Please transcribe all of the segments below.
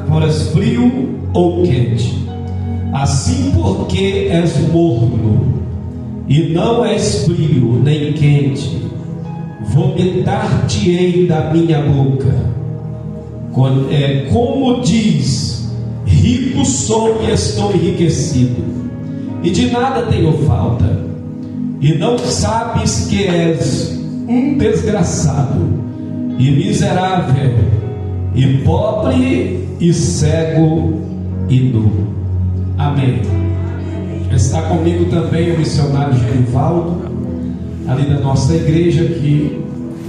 Foras frio ou quente, assim porque és morno e não és frio nem quente, vomitar-te-ei da minha boca. Como diz, rico sou e estou enriquecido, e de nada tenho falta, e não sabes que és um desgraçado e miserável, e pobre, e cego, e nu. Amém. Está comigo também o missionário Gerivaldo, ali da nossa igreja, que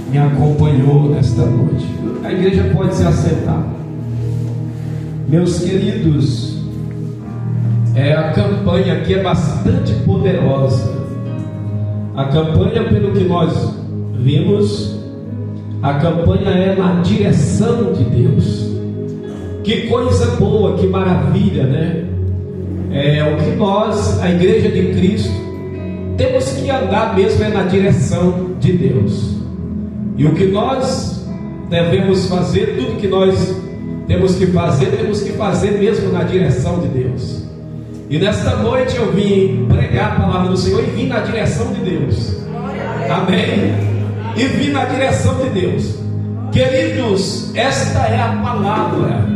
me acompanhou nesta noite. A igreja pode se assentar. Meus queridos, a campanha aqui é bastante poderosa. A campanha, pelo que nós vimos, a campanha é na direção de Deus. Que coisa boa, que maravilha, né? É o que nós, a igreja de Cristo, temos que andar mesmo na direção de Deus. E o que nós devemos fazer, tudo que nós temos que fazer mesmo na direção de Deus. E nesta noite eu vim pregar a palavra do Senhor e vim na direção de Deus. Amém. E vim na direção de Deus. Queridos, esta é a palavra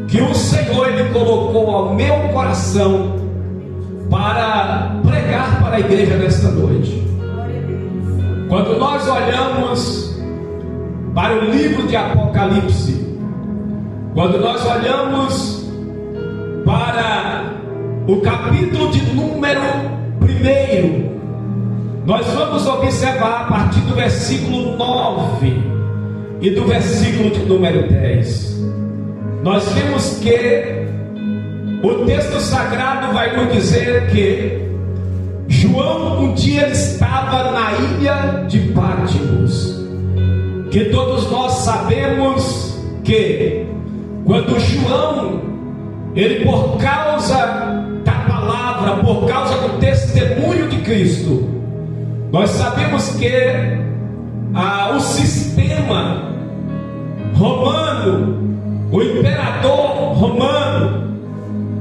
que o Senhor Ele colocou ao meu coração para pregar para a igreja nesta noite. Quando nós olhamos para o livro de Apocalipse, quando nós olhamos para o capítulo de número 1, nós vamos observar a partir do versículo 9 e do versículo de número 10. Nós vemos que o texto sagrado vai nos dizer que João um dia estava na ilha de Patmos, que todos nós sabemos que quando João, ele por causa da palavra, por causa do testemunho de Cristo, nós sabemos que o sistema romano, o imperador romano,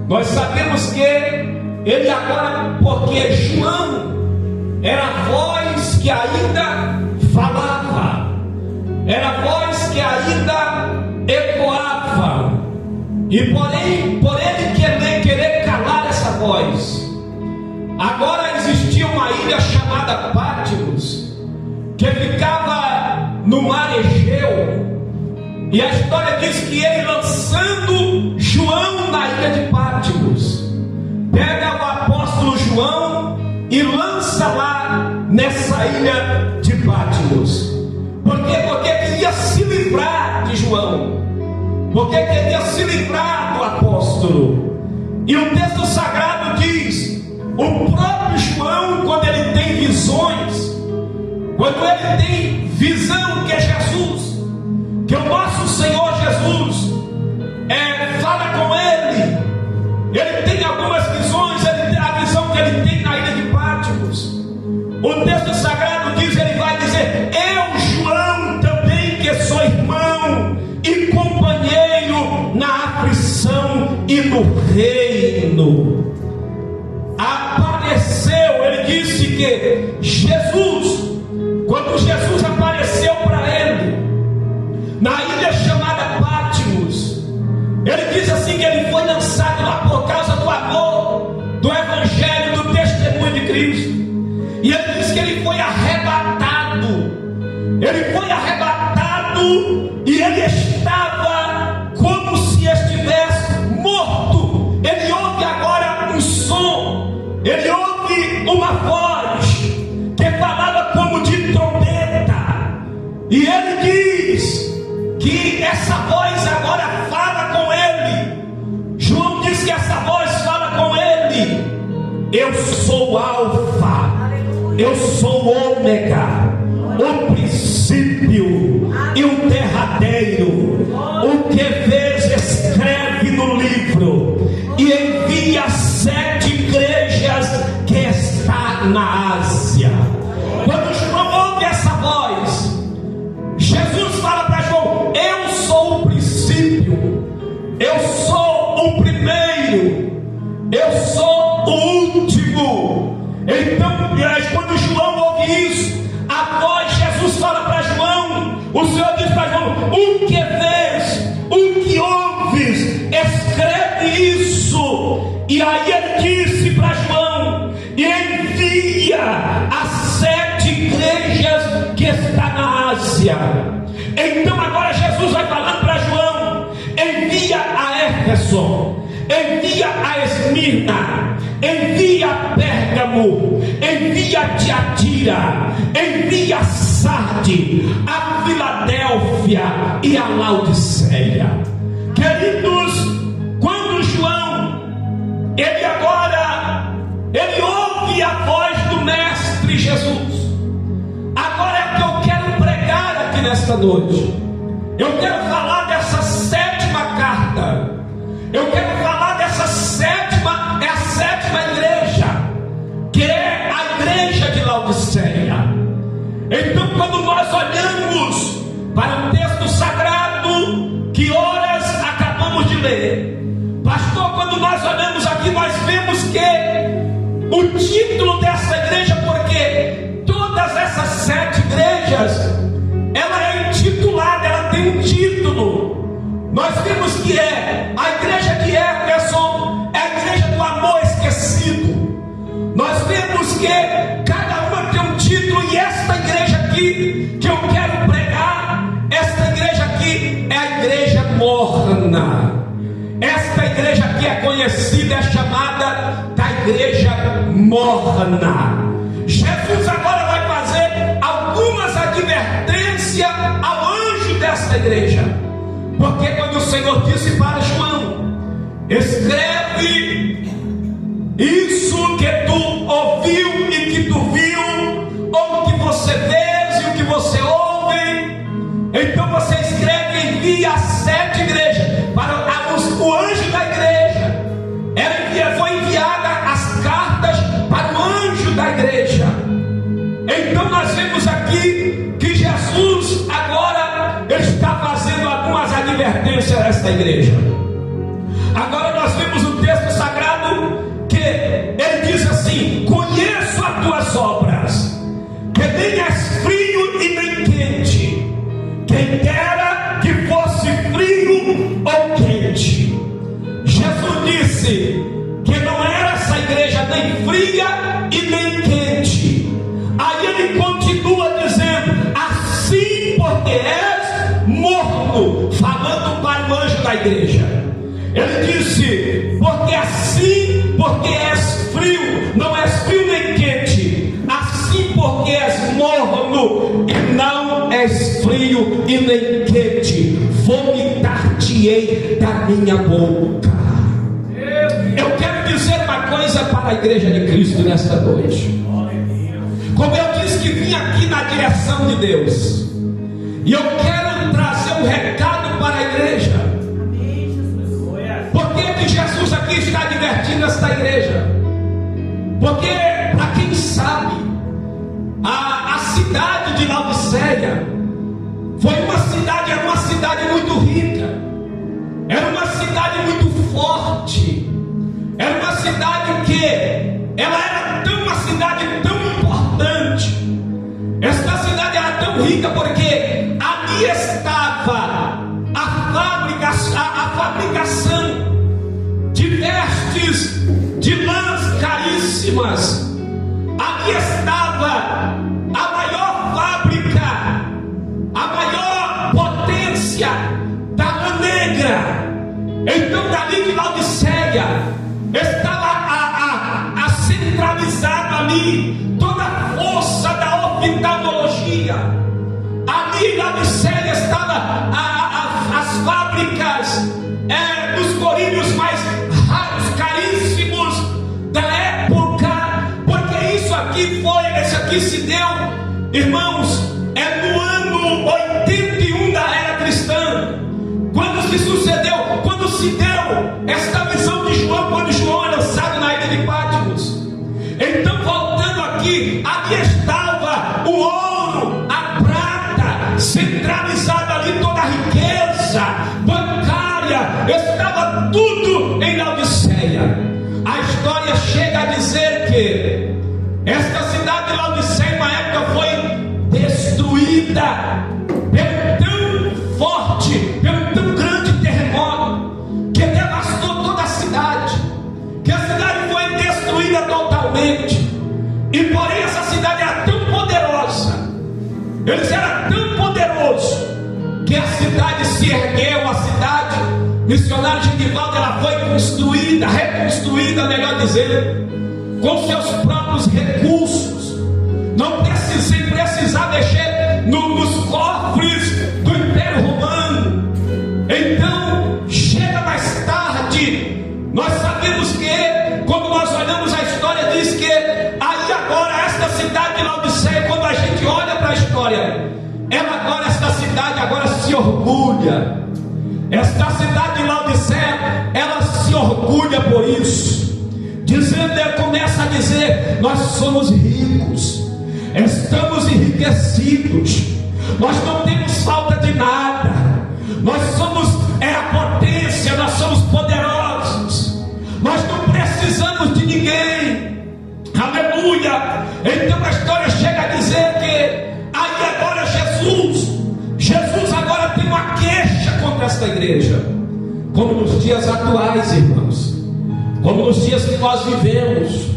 nós sabemos que ele agora, porque João era a voz que ainda falava, era a voz que ainda ecoava, e porém, por ele querer calar essa voz, agora existia uma ilha chamada Patmos, que ficava no mar Egeu. E a história diz que ele, lançando João na ilha de Patmos, pega o apóstolo João e lança lá nessa ilha de Patmos. Por quê? Porque queria se livrar de João, porque queria se livrar do apóstolo. E o texto sagrado diz, o próprio João, quando ele tem visões, quando ele tem visão, que é Jesus, que o nosso Senhor Jesus fala com ele tem algumas visões, a visão que ele tem na ilha de Patmos, o texto sagrado diz, ele vai dizer, eu João também, que sou irmão e companheiro na aflição e no reino, apareceu. Ele disse que Jesus, quando Jesus apareceu para ele na ilha chamada Patmos, ele diz assim que ele foi lançado lá por causa do amor, do evangelho, do testemunho de Cristo. E ele diz que ele foi arrebatado, e ele estava como se estivesse morto. Ele ouve agora um som, ele ouve uma voz que falava como de trombeta, e ele diz que essa voz agora fala com ele. João diz que essa voz fala com ele: eu sou o Alfa, eu sou o Ômega, o princípio e o derradeiro. O que vês, escreve no livro e envia às 7 igrejas que está na Ásia. Quando João ouve essa voz, Jesus fala para João: eu sou o princípio, eu sou o primeiro, eu sou o último. Então, quando João ouve isso, a voz de Jesus fala para João, o Senhor diz para João: o que vês, o que ouves, escreve isso. E aí ele disse para João: envia as 7 igrejas que está na Ásia. Então agora Jesus vai falando para João: envia a Éfeso, envia a Esmirna, envia a Pérgamo, envia a Tiatira, envia a Sarde, a Filadélfia e a Laodiceia. Queridos, quando João, ele ouve a voz do Mestre Jesus. Agora é o que eu quero pregar aqui nesta noite. Eu quero falar dessa 7ª carta. Eu quero falar dessa 7ª, é a 7ª igreja, que é a igreja de Laodiceia. Então, quando nós olhamos para o texto sagrado, que horas acabamos de ler, pastor, quando nós olhamos aqui, nós vemos que o título dessa igreja, porque todas essas 7 igrejas, ela é intitulada, ela tem um título. Nós vemos que é a igreja de Éfeso, é a igreja do amor esquecido. Nós vemos que cada uma tem um título, e esta igreja aqui que eu quero pregar, esta igreja aqui é a igreja morna. Esta igreja aqui é conhecida, é chamada da igreja morna. Jesus agora vai fazer algumas advertências ao anjo desta igreja. Porque quando o Senhor disse para João: escreve isso que tu ouviu e que tu viu, ou o que você vês e o que você ouve, então você escreve e envia as 7 igrejas. Para o anjo da igreja, foi enviada as cartas para o anjo da igreja. Então nós vemos aqui que Jesus agora está fazendo algumas advertências a esta igreja. Agora nós vemos o texto sagrado que ele diz assim: conheço as tuas obras, que nem és frio e nem quente. Quem dera que fosse frio ou quente. Jesus disse que não era essa igreja nem fria e nem quente. Aí ele continua dizendo: assim porque és morno, falando para o anjo da igreja. Ele disse: porque assim, porque és frio, não és frio nem quente, assim porque és morno e não és frio e nem quente, vomitar-te-ei da minha boca. Eu quero dizer uma coisa para a igreja de Cristo nesta noite. Como eu disse que vim aqui na direção de Deus, e eu quero trazer um recado para a igreja. Por que Jesus aqui está advertindo esta igreja? Porque, para quem sabe, a cidade de Laodiceia era uma cidade muito rica, era uma cidade muito forte, era uma cidade que ela era uma cidade tão importante. Esta cidade era tão rica porque ali estava a fabricação de vestes de lãs caríssimas. Ali estava a maior fábrica, a maior potência da lã negra. Então dali de Laodiceia estava centralizado ali toda a força da oftalmologia. Ali em Laodiceia estava as fábricas dos coríneos mais raros, caríssimos da época. Porque esse aqui se deu, irmãos, no ano 81 da era cristã. Quando se deu esta visão de João, quando João é lançado na ilha de Patmos. Então, voltando aqui, ali estava o ouro, a prata, centralizada ali, toda a riqueza bancária estava tudo em Laodiceia. A história chega a dizer que esta cidade de Laodiceia, na época, foi destruída pelo tão forte, pelo tão grande terremoto, que devastou toda a cidade, que a cidade foi destruída totalmente. E porém essa cidade era tão poderosa, eles eram tão poderosos, que a cidade se ergueu, a cidade missionária de Genivaldo, ela foi construída, reconstruída, melhor dizendo, com seus próprios recursos. Não sem precisar mexer nos cofres do Império Romano. Então, chega mais tarde, nós sabemos que, quando nós olhamos a história, diz que aí agora, esta cidade de Laodiceia, quando a gente olha para a história, esta cidade agora se orgulha. Esta cidade de Laodiceia, ela se orgulha por isso, dizendo, ela começa a dizer: nós somos ricos, estamos enriquecidos, nós não temos falta de nada, nós somos a potência, nós somos poderosos, nós não precisamos de ninguém. Aleluia! Então a história chega a dizer que aí agora Jesus agora tem uma queixa contra esta igreja, como nos dias atuais, irmãos, como nos dias que nós vivemos,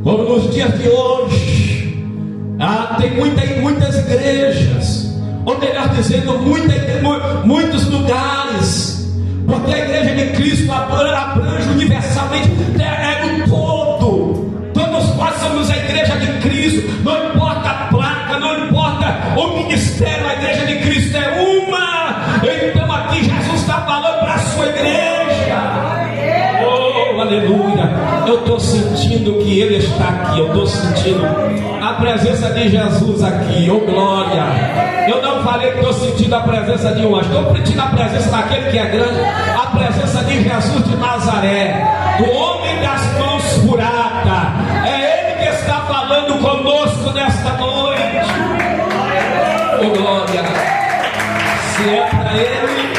como nos dias de hoje. Tem muitas igrejas, ou melhor dizendo, muitos lugares, porque a igreja de Cristo abrange universalmente, no todo. Todos nós somos a igreja de Cristo, não importa a placa, não importa o ministério, a igreja de Cristo é uma. Então aqui Jesus está falando para a sua igreja. Oh, aleluia! Eu estou sentindo que Ele está aqui, eu estou sentindo a presença de Jesus aqui, oh glória! Eu não falei que estou sentindo a presença de um anjo, estou sentindo a presença daquele que é grande, a presença de Jesus de Nazaré, o homem das mãos furadas. É Ele que está falando conosco nesta noite. Oh glória! Se é para Ele,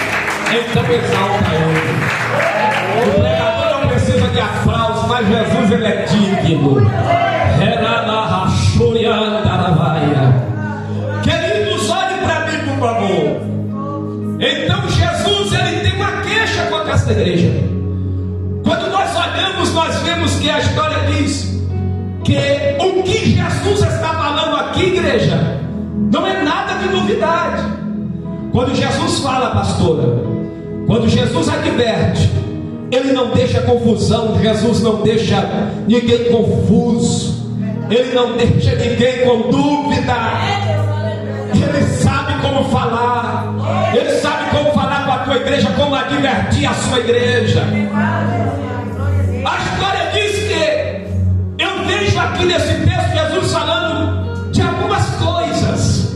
então exalta Ele. O pregador não precisa de aplausos, mas Jesus, Ele é digno. Queridos, olhem para mim, por favor. Então Jesus, Ele tem uma queixa contra esta igreja. Quando nós olhamos, nós vemos que a história diz que o que Jesus está falando aqui, igreja, não é nada de novidade. Quando Jesus fala, pastora, quando Jesus adverte, Ele não deixa confusão. Jesus não deixa ninguém confuso, Ele não deixa ninguém com dúvida. Ele sabe como falar, Ele sabe como falar com a tua igreja, como advertir a sua igreja. A história diz que eu vejo aqui nesse texto Jesus falando de algumas coisas.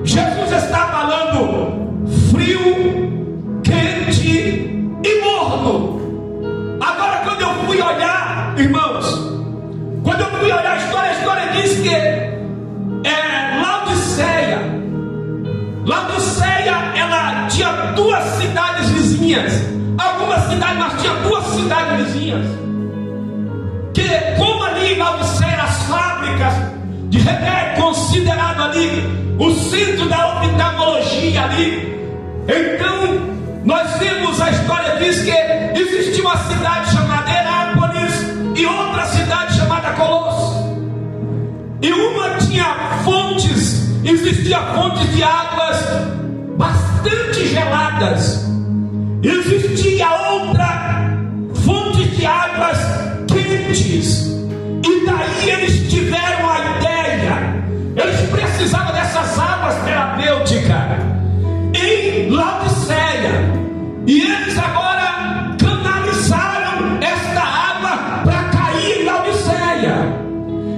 Jesus está falando frio, quente e morno. Agora, quando eu fui olhar, irmãos, quando eu fui olhar a história diz que Laodiceia, ela tinha duas cidades vizinhas. Algumas cidades, mas tinha duas cidades vizinhas. Que, como ali em Laodiceia, as fábricas de remédio, considerado ali o centro da oftalmologia ali. Então, nós vemos, a história diz que existia uma cidade chamada Herápolis e outra cidade chamada Colosso. E uma tinha fontes, existia fontes de águas bastante geladas. Existia outra fonte de águas quentes. E daí eles tiveram a ideia, eles precisavam dessas águas terapêuticas em Laodiceia. E eles agora canalizaram esta água para cair em Laodiceia.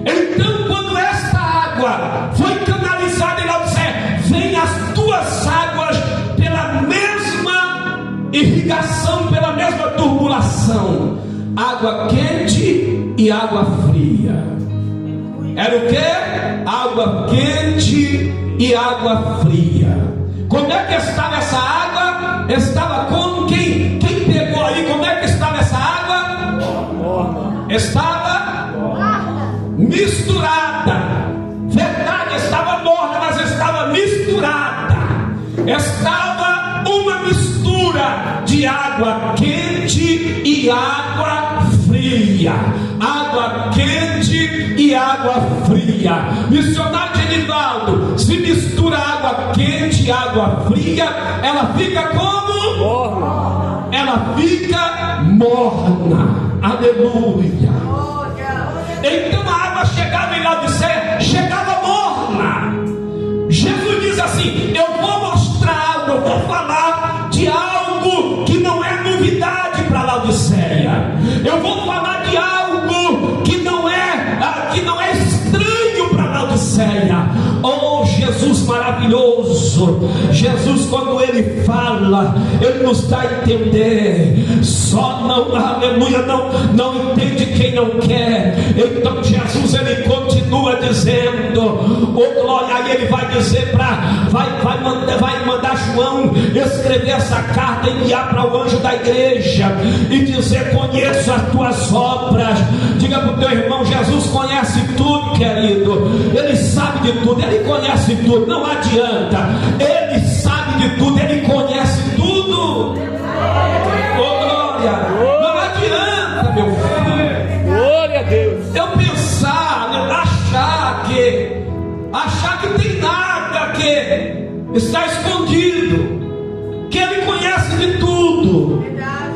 Então, quando esta água foi canalizada em Laodiceia, vem as duas águas pela mesma irrigação, pela mesma turbulação, água quente e água fria. Era o que? Água quente e água fria. Como é que estava essa água? Estava como quem pegou estava misturada. Verdade, estava morna, mas estava misturada. Estava uma mistura de água quente e água fria. Água quente e água fria. Missionário Genivaldo, se mistura água quente e água fria, ela fica como? Morna. Ela fica morna. Aleluia. Então a água chegava em Laodiceia, chegava morna. Jesus diz assim: eu vou mostrar algo, eu vou falar de algo que não é novidade para Laodiceia. Eu vou falar de algo que não é estranho para Laodiceia. Oh, Jesus maravilhoso! Jesus, quando Ele fala, Ele nos dá a entender. Só não, aleluia, não entende quem não quer. Então Jesus, Ele continua dizendo, oh glória, aí Ele vai dizer vai mandar João escrever essa carta e enviar para o anjo da igreja e dizer: conheço as tuas obras. Diga para o teu irmão: Jesus conhece tudo, querido. Ele sabe de tudo, Ele conhece tudo. Não adianta, Ele sabe de tudo, Ele conhece tudo. Oh glória, não adianta, meu filho. Glória a Deus. Eu pensar, achar que tem nada que está escondido, que Ele conhece de tudo.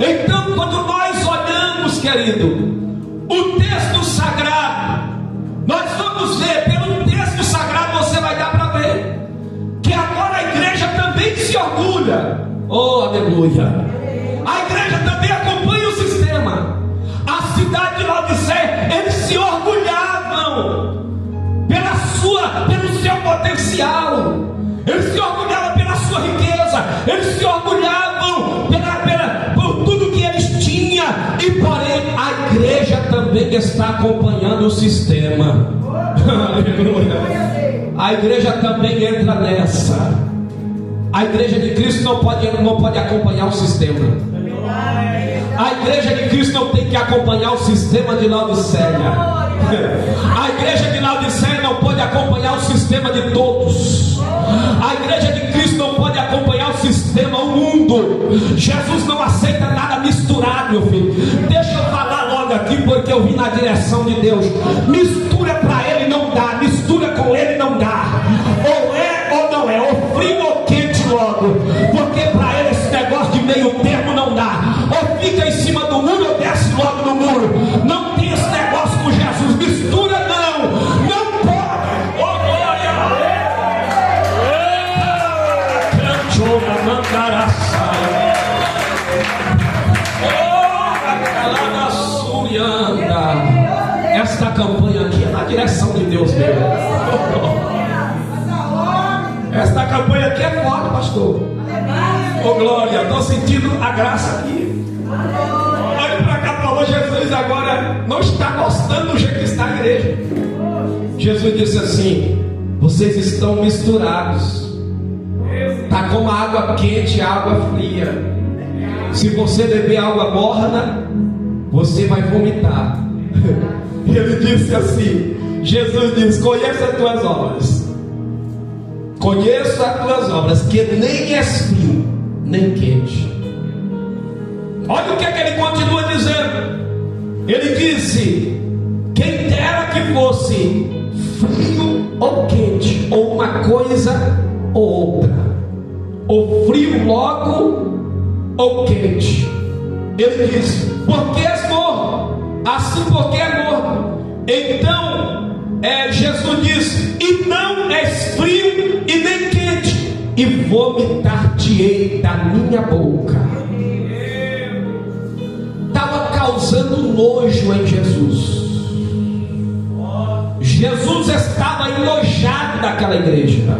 Então, quando nós olhamos, querido, o texto sagrado, nós vamos ver, pelo texto sagrado você vai dar para ver, que agora a igreja também se orgulha. Oh, aleluia. A igreja também acompanha o sistema. A cidade de Laodiceia, eles se orgulhavam pelo seu potencial, eles se orgulhavam pela sua riqueza, eles se orgulhavam por tudo que eles tinham, e porém a igreja também está acompanhando o sistema. A igreja também entra nessa. A igreja de Cristo não pode acompanhar o sistema. A igreja de Cristo não tem que acompanhar o sistema de Laodiceia. A igreja de Laodiceia não pode acompanhar o sistema de todos. A igreja de Cristo não pode acompanhar o sistema, o mundo. Jesus não aceita nada misturado, meu filho. Deixa eu falar logo aqui, porque eu vim na direção de Deus. Mistura para Ele não dá, mistura com Ele não dá. Ou é ou não é, ou frio ou quente logo. Porque para Ele esse negócio de meio termo não dá. Ou fica em cima do muro ou desce logo no muro. Não tem esse negócio com Jesus. Mistura não pode. Oh glória. Canchona mandaraçaia. Oh, Surianda. Esta campanha aqui é na direção de Deus mesmo. Esta campanha aqui é forte, pastor. Oh glória, estou sentindo a graça aqui. Olha para cá, falou Jesus agora não está gostando do jeito que está a igreja. Jesus disse assim: vocês estão misturados. Está como água quente e água fria. Se você beber água morna, você vai vomitar. Ele disse assim, Jesus disse: conheça as tuas obras. Conheço as tuas obras, que nem és frio, nem quente. Olha o que é que ele continua dizendo. Ele disse: quem dera que fosse frio ou quente, ou uma coisa ou outra, ou frio logo, ou quente. Ele disse: porque és morno, assim porque é morno. Então Jesus diz: e não és frio e nem quente, e vomitar-te-ei da minha boca. Estava causando nojo em Jesus. Jesus estava enojado daquela igreja.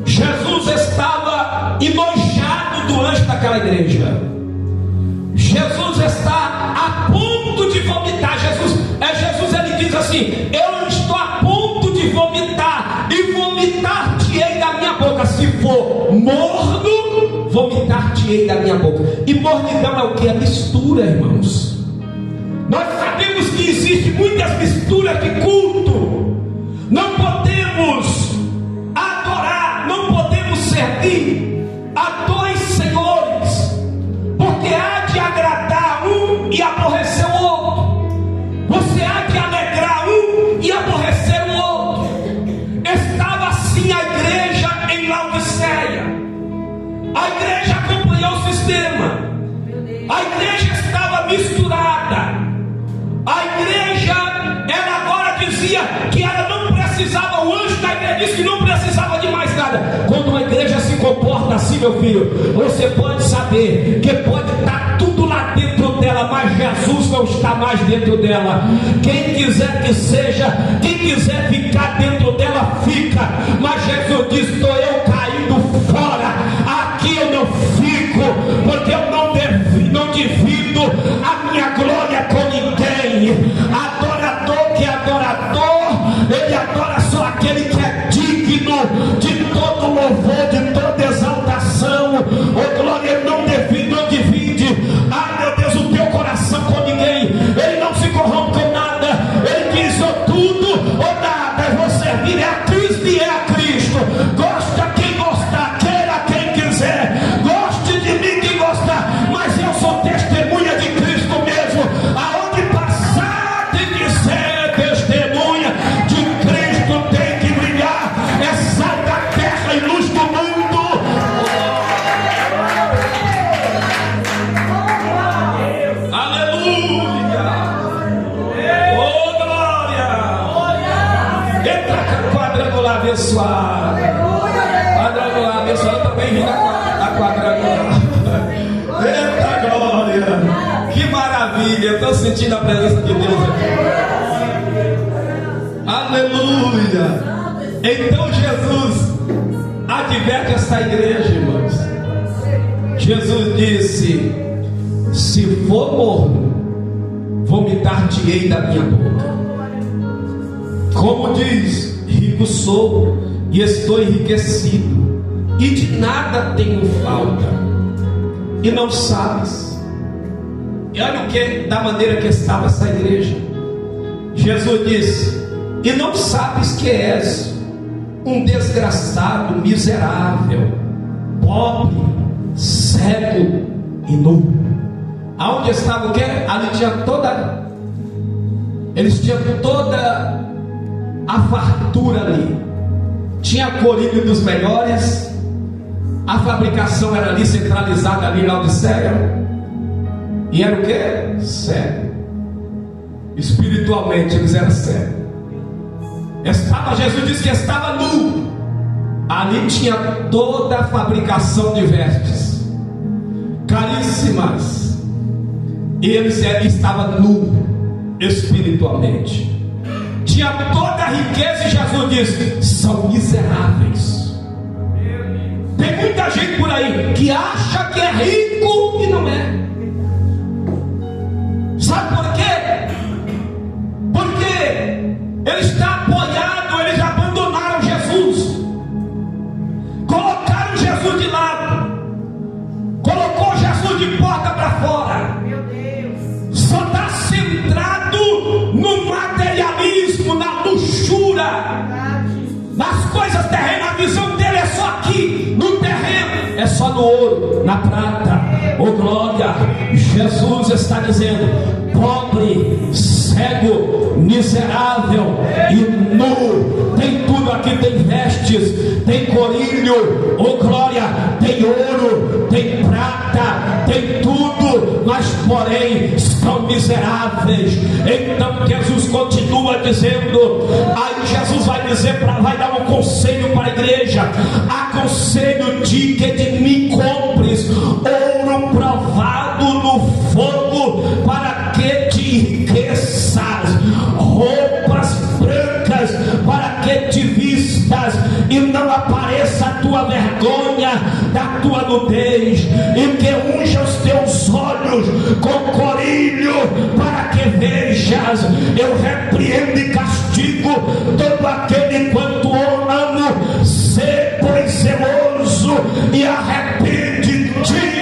Jesus estava enojado do anjo daquela igreja. Jesus está a ponto de vomitar. Jesus ele diz assim: eu estou a ponto de vomitar, e vomitar-te-ei da minha boca. Se for morno, vomitar-te-ei da minha boca. E mornidão é o que? É mistura, irmãos. Nós sabemos que existem muitas misturas de culto. Não podemos adorar, não podemos servir a dois senhores, porque há de agradar um e aborrecer o outro. Você há de alegrar um e aborrecer o outro. Estava assim a igreja em Laodiceia. A igreja acompanhou o sistema. A igreja estava misturada. A igreja, ela agora dizia que ela não precisava, o anjo da igreja disse que não precisava de mais nada. Quando uma igreja se comporta assim, meu filho, você pode saber que pode estar tudo lá dentro dela, mas Jesus não está mais dentro dela. Quem quiser que seja, quem quiser ficar dentro dela, fica. Mas Jesus diz: estou eu caindo fora, aqui eu não fico, porque eu não divido a minha glória com ninguém. Adorador que é adorador, ele adora só aquele que é digno de todo louvor, de toda exaltação. Oh glória, ele não divide, ai meu Deus, o teu coração com ninguém. Ele não se corrompe com nada. Ele diz: ou tudo ou nada. Eu vou servir a Cristo e é a Cristo. Gosta quem gostar, queira quem quiser, goste de mim quem gostar, mas eu sou testemunha de Cristo mesmo. Aonde passar tem que ser testemunha de Cristo, tem que brilhar. É sal da terra e luz do mundo. Aleluia. Oh glória. Entra quadrangular abençoado. Quadrangular abençoado. Eu também vim da quadrangular. Eita glória. Que maravilha. Eu estou sentindo a presença de Deus aqui. Aleluia. Então Jesus adverte essa igreja, irmãos. Jesus disse: se for morno, vomitar-te-ei da minha boca. Como diz: rico sou e estou enriquecido, e de nada tenho falta, e não sabes. E olha o que, da maneira que estava essa igreja. Jesus disse: e não sabes que és um desgraçado, miserável, pobre, cego e nu. Aonde estava o que? Ali tinha toda, eles tinham toda a fartura ali. Tinha corilho dos melhores. A fabricação era ali centralizada ali em Laodiceia. E era o que? Cego. Espiritualmente eles eram cegos. Jesus disse que estava nu. Ali tinha toda a fabricação de vestes caríssimas, e ele estava nu espiritualmente. Tinha toda a riqueza, e Jesus disse: são miseráveis. Tem muita gente por aí que acha que é rico e não é. Sabe por quê? Porque ele está apoiado, eles abandonaram Jesus, colocaram Jesus de lado, colocou Jesus de porta para fora. Meu Deus. Só está centrado no materialismo, na luxúria, nas coisas terrenas. A visão dele é só aqui, no terreno, é só no ouro, na prata. Oh glória. Jesus está dizendo: pobre, cego, miserável e nu, tem tudo aqui, tem vestes, tem corilho, oh glória, tem ouro, tem prata, tem tudo, mas porém são miseráveis. Então Jesus continua dizendo, aí Jesus vai dizer, vai dar um conselho para a igreja: aconselho-te que de mim compres ouro provado no fogo, para que te enriqueças, roupas brancas para que te vistas, e não apareça a tua vergonha da tua nudez, e que unja os teus olhos com corilho para que vejas. Eu repreendo e castigo todo aquele quanto amo. Sê pois zeloso e arrepende-te.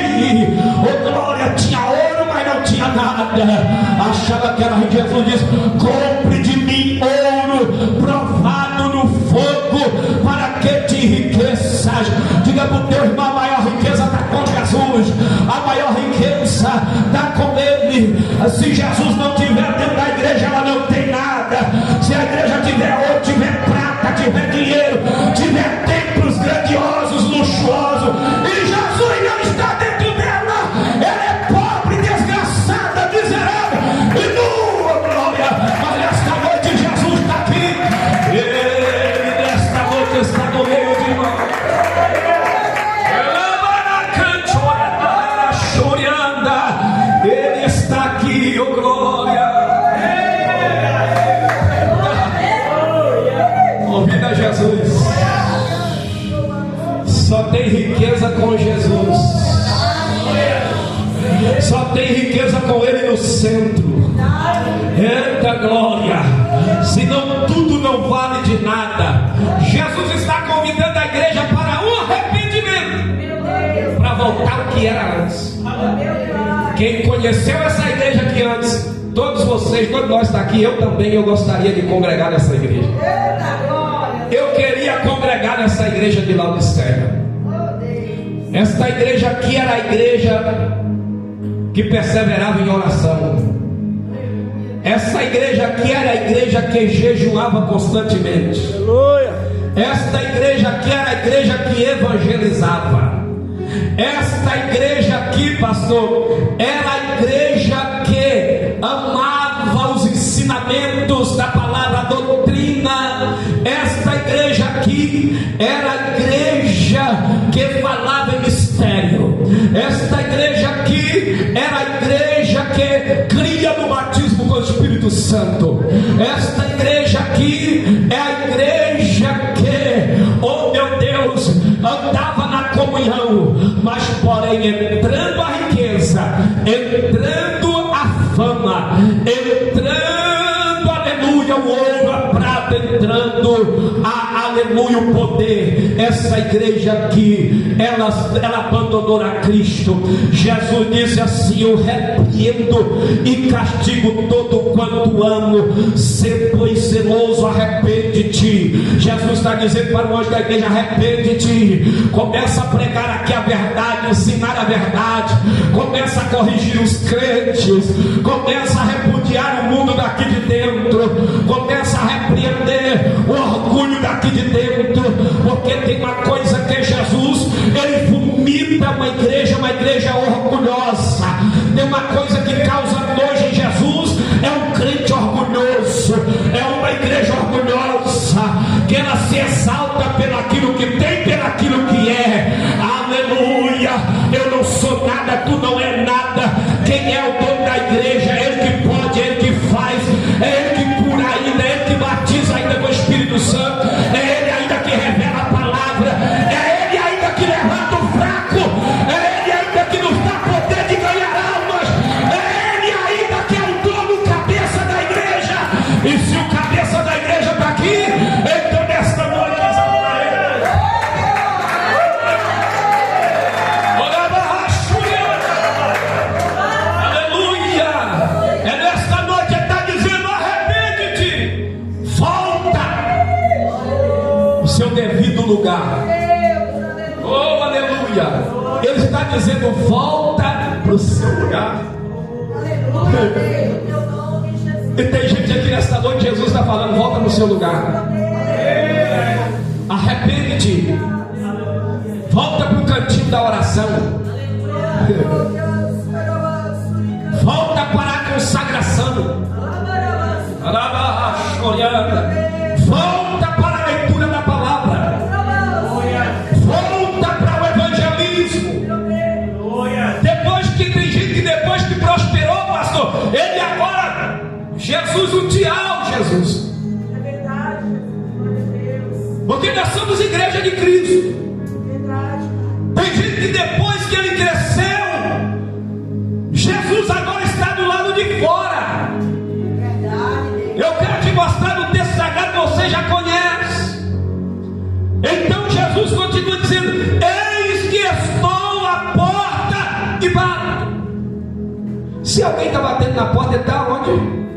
Oh glória, tinha ouro, mas não tinha nada. nada. Achava que era rico. Jesus diz: compre de mim ouro provado no fogo, para que te enriqueças. Diga para o teu irmão: a maior riqueza está com Jesus, a maior riqueza está com Ele. Se Jesus não tiver dentro da igreja, ela não tem nada. Se a igreja tiver ouro, tiver prata, tiver dinheiro, tiver templos grandiosos, luxuosos, e Jesus não está dentro dela, ela é pobre, desgraçada, miserável e nua, glória. Mas nesta noite Jesus está aqui. Ele nesta noite está no meio de nós. Ele está aqui, oh glória. Convida Jesus. Só tem riqueza com Jesus. Só tem riqueza com Ele no centro. Eita glória. Senão tudo não vale de nada. Jesus está convidando a igreja para um arrependimento, para voltar ao que era antes. Quem conheceu essa igreja aqui antes, todos vocês, todos nós está aqui, eu também, eu gostaria de congregar nessa igreja. Eu queria congregar nessa igreja de Laodiceia. Esta igreja aqui era a igreja que perseverava em oração. Essa igreja aqui era a igreja que jejuava constantemente. Esta igreja aqui era a igreja que evangelizava. Esta igreja aqui, pastor, era a igreja que amava os ensinamentos da palavra, a doutrina. Esta igreja aqui era a igreja que falava em mistério. Esta igreja aqui era a igreja que cria no batismo com o Espírito Santo. Esta igreja aqui é a igreja que, oh meu Deus, andava na comunhão, mas porém entrando a riqueza, entrando a fama, entrando, aleluia, o ouro, a prata, entrando aleluia, o poder. Essa igreja aqui, ela abandonou a Cristo. Jesus disse assim: eu repreendo e castigo todo quanto amo. Sê pois zeloso, arrepende-te. Jesus está dizendo para nós da igreja: arrepende-te. Começa a pregar aqui a verdade, ensinar a verdade. Começa a corrigir os crentes. Começa a repudiar o mundo daqui de dentro. Começa a repreender o orgulho daqui de dentro, porque tem uma coisa que Jesus, ele vomita uma igreja orgulhosa. Tem uma coisa que causa nojo em Jesus, é um crente orgulhoso, é uma igreja orgulhosa, que ela se exalta pelaquilo que tem, pelaquilo que é. Aleluia. Eu não sou nada, tu não é nada. Quem é o dono da igreja? É ele que pode, é ele que faz, é ele que cura ainda, é ele que batiza ainda com o Espírito Santo, é ele ainda que revela a palavra, é ele ainda que levanta o fraco, é ele ainda que nos dá poder de ganhar almas, é ele ainda que é o dono, cabeça da igreja. E se o cabeça da igreja está aqui, então nesta noite exalta ele. Aleluia. É nesta noite ele está dizendo: arrepende-te, volta o seu devido lugar. Oh, aleluia. Ele está dizendo: volta para o seu lugar. E tem gente aqui nesta noite, Jesus está falando: volta no seu lugar. Arrepende-te, volta para o cantinho da oração, volta para a consagração, volta para a leitura da palavra, volta para o evangelismo. Depois que tem gente que depois que prosperou, pastor, ele agora, Jesus, o tchau, Jesus. Porque nós somos igreja de Cristo. Tem gente que depois que ele cresceu, Jesus agora está do lado de fora. Eu quero te mostrar no texto sagrado, você já conhece. Então Jesus continua dizendo: eis que estou à porta e bato. Se alguém está batendo na porta, ele está onde?